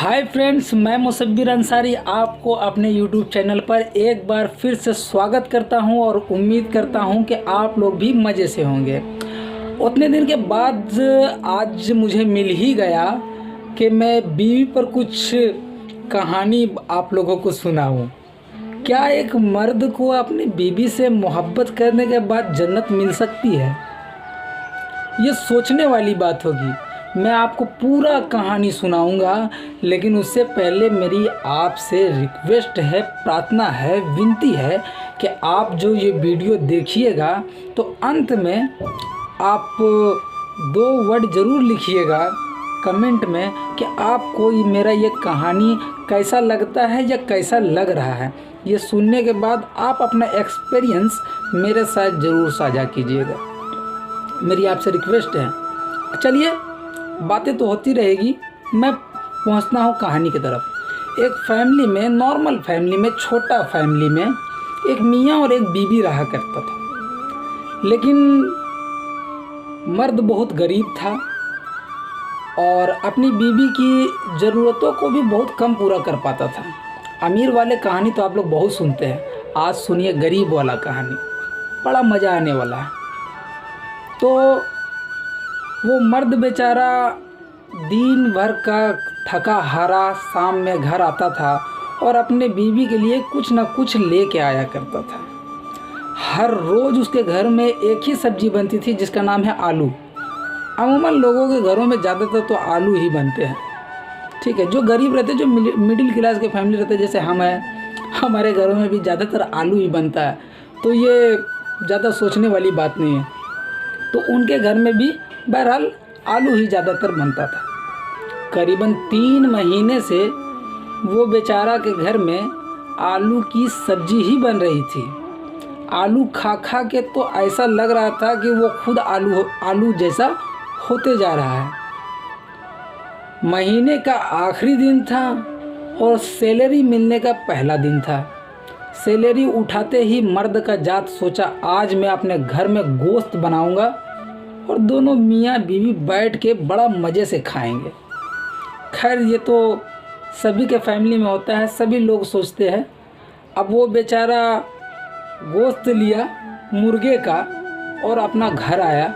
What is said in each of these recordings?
Hi friends, मैं मुसब्बिर अंसारी आपको अपने यूट्यूब चैनल पर एक बार फिर से स्वागत करता हूं और उम्मीद करता हूं कि आप लोग भी मज़े से होंगे। उतने दिन के बाद आज मुझे मिल ही गया कि मैं बीवी पर कुछ कहानी आप लोगों को सुनाऊं। क्या एक मर्द को अपनी बीवी से मोहब्बत करने के बाद जन्नत मिल सकती है? ये सोचने वाली बात होगी। मैं आपको पूरा कहानी सुनाऊंगा, लेकिन उससे पहले मेरी आपसे रिक्वेस्ट है, प्रार्थना है, विनती है कि आप जो ये वीडियो देखिएगा तो अंत में आप 2 वर्ड ज़रूर लिखिएगा कमेंट में कि आपको मेरा ये कहानी कैसा लगता है या कैसा लग रहा है। ये सुनने के बाद आप अपना एक्सपीरियंस मेरे साथ ज़रूर साझा कीजिएगा, मेरी आपसे रिक्वेस्ट है। चलिए, बातें तो होती रहेगी, मैं पहुंचता हूं कहानी की तरफ। एक फैमिली में, नॉर्मल फैमिली में, छोटा फैमिली में एक मियाँ और एक बीवी रहा करता था। लेकिन मर्द बहुत गरीब था और अपनी बीवी की ज़रूरतों को भी बहुत कम पूरा कर पाता था। अमीर वाले कहानी तो आप लोग बहुत सुनते हैं, आज सुनिए गरीब वाला कहानी, बड़ा मज़ा आने वाला है। तो वो मर्द बेचारा दिन भर का थका हारा शाम में घर आता था और अपने बीवी के लिए कुछ ना कुछ लेके आया करता था। हर रोज़ उसके घर में एक ही सब्जी बनती थी जिसका नाम है आलू। अमूमन लोगों के घरों में ज़्यादातर तो आलू ही बनते हैं, ठीक है। जो गरीब रहते, जो मिडिल क्लास के फैमिली रहते, जैसे हम हैं, हमारे घरों में भी ज़्यादातर आलू ही बनता है, तो ये ज़्यादा सोचने वाली बात नहीं है। तो उनके घर में भी बहरहाल आलू ही ज़्यादातर बनता था। करीबन 3 महीने से वो बेचारा के घर में आलू की सब्जी ही बन रही थी। आलू खा खा के तो ऐसा लग रहा था कि वो खुद आलू जैसा होते जा रहा है। महीने का आखिरी दिन था और सैलरी मिलने का पहला दिन था। सैलरी उठाते ही मर्द का जात सोचा, आज मैं अपने घर में गोश्त बनाऊंगा और दोनों मियाँ बीवी बैठ के बड़ा मज़े से खाएंगे। खैर, ये तो सभी के फैमिली में होता है, सभी लोग सोचते हैं। अब वो बेचारा गोश्त लिया मुर्गे का और अपना घर आया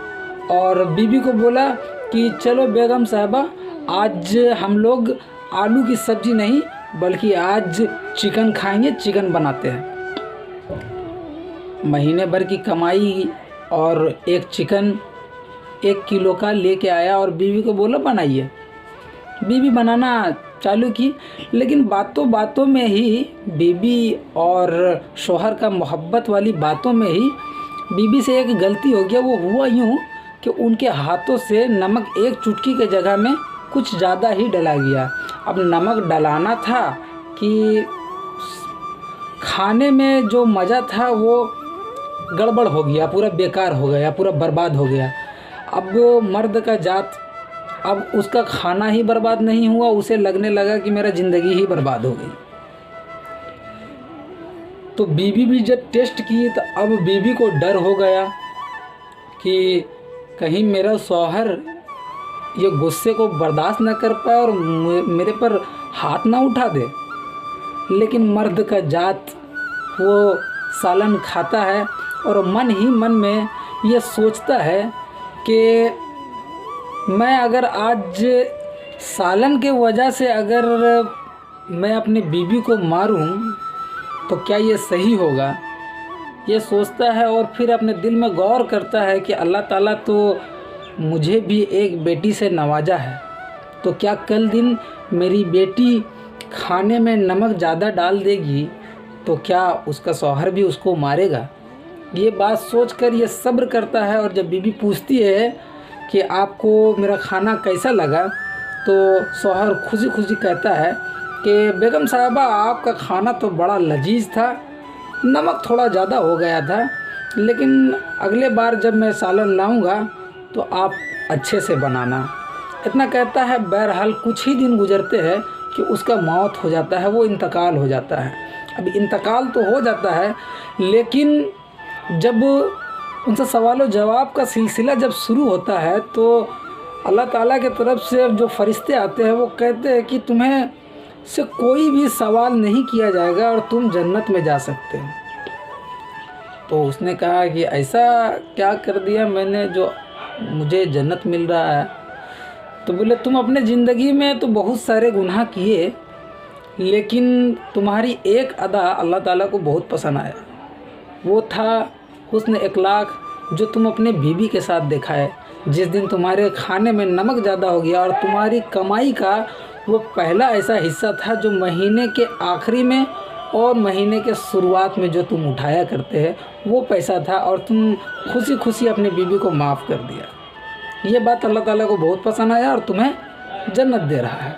और बीवी को बोला कि चलो बेगम साहबा, आज हम लोग आलू की सब्ज़ी नहीं बल्कि आज चिकन खाएंगे, चिकन बनाते हैं। महीने भर की कमाई और एक चिकन 1 किलो का लेके आया और बीवी को बोला बनाइए। बीवी बनाना चालू की, लेकिन बातों बातों में ही बीवी और शौहर का मोहब्बत वाली बातों में ही बीवी से एक गलती हो गया। वो हुआ यूँ कि उनके हाथों से नमक एक चुटकी के जगह में कुछ ज़्यादा ही डला गया। अब नमक डलाना था कि खाने में जो मज़ा था वो गड़बड़ हो गया, पूरा बेकार हो गया, पूरा बर्बाद हो गया। अब वो मर्द का जात, अब उसका खाना ही बर्बाद नहीं हुआ, उसे लगने लगा कि मेरा ज़िंदगी ही बर्बाद हो गई। तो बीवी भी जब टेस्ट की तो अब बीवी को डर हो गया कि कहीं मेरा शौहर ये गुस्से को बर्दाश्त न कर पाए और मेरे पर हाथ ना उठा दे। लेकिन मर्द का जात वो सालन खाता है और मन ही मन में ये सोचता है कि मैं अगर आज सालन के वजह से अगर मैं अपनी बीवी को मारूं तो क्या ये सही होगा, ये सोचता है। और फिर अपने दिल में गौर करता है कि अल्लाह ताला तो मुझे भी एक बेटी से नवाजा है, तो क्या कल दिन मेरी बेटी खाने में नमक ज़्यादा डाल देगी तो क्या उसका शौहर भी उसको मारेगा। ये बात सोचकर ये सब्र करता है और जब बीवी पूछती है कि आपको मेरा खाना कैसा लगा, तो शौहर खुशी खुशी कहता है कि बेगम साहबा, आपका खाना तो बड़ा लजीज था, नमक थोड़ा ज़्यादा हो गया था, लेकिन अगले बार जब मैं सालन लाऊंगा तो आप अच्छे से बनाना। इतना कहता है। बहरहाल कुछ ही दिन गुजरते हैं कि उसका मौत हो जाता है, वो इंतकाल हो जाता है। अब इंतकाल तो हो जाता है, लेकिन जब उनसे सवाल व जवाब का सिलसिला जब शुरू होता है तो अल्लाह ताला की तरफ से जो फरिश्ते आते हैं वो कहते हैं कि तुम्हें से कोई भी सवाल नहीं किया जाएगा और तुम जन्नत में जा सकते हो। तो उसने कहा कि ऐसा क्या कर दिया मैंने जो मुझे जन्नत मिल रहा है? तो बोले तुम अपने ज़िंदगी में तो बहुत सारे गुनाह किए, लेकिन तुम्हारी एक अदा अल्लाह ताला को बहुत पसंद आया। वो था हुस्न इखलाक जो तुम अपने बीवी के साथ देखा है। जिस दिन तुम्हारे खाने में नमक ज़्यादा हो गया और तुम्हारी कमाई का वो पहला ऐसा हिस्सा था जो महीने के आखिरी में और महीने के शुरुआत में जो तुम उठाया करते हैं वो पैसा था, और तुम खुशी खुशी अपने बीवी को माफ़ कर दिया। ये बात अल्लाह ताला को बहुत पसंद आया और तुम्हें जन्नत दे रहा है।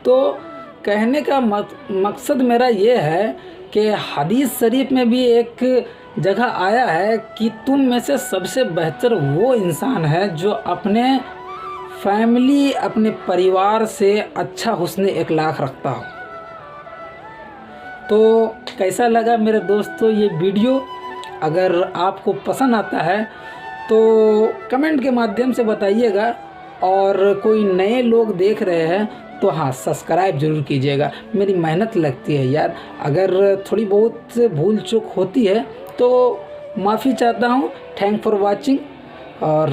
तो कहने का मकसद मेरा ये है कि हदीस शरीफ में भी एक जगह आया है कि तुम में से सबसे बेहतर वो इंसान है जो अपने फैमिली, अपने परिवार से अच्छा हुस्न इखलाक रखता हो। तो कैसा लगा मेरे दोस्तों ये वीडियो? अगर आपको पसंद आता है तो कमेंट के माध्यम से बताइएगा, और कोई नए लोग देख रहे हैं तो हाँ सब्सक्राइब ज़रूर कीजिएगा। मेरी मेहनत लगती है यार, अगर थोड़ी बहुत भूल चूक होती है तो माफ़ी चाहता हूँ। थैंक फॉर वाचिंग, और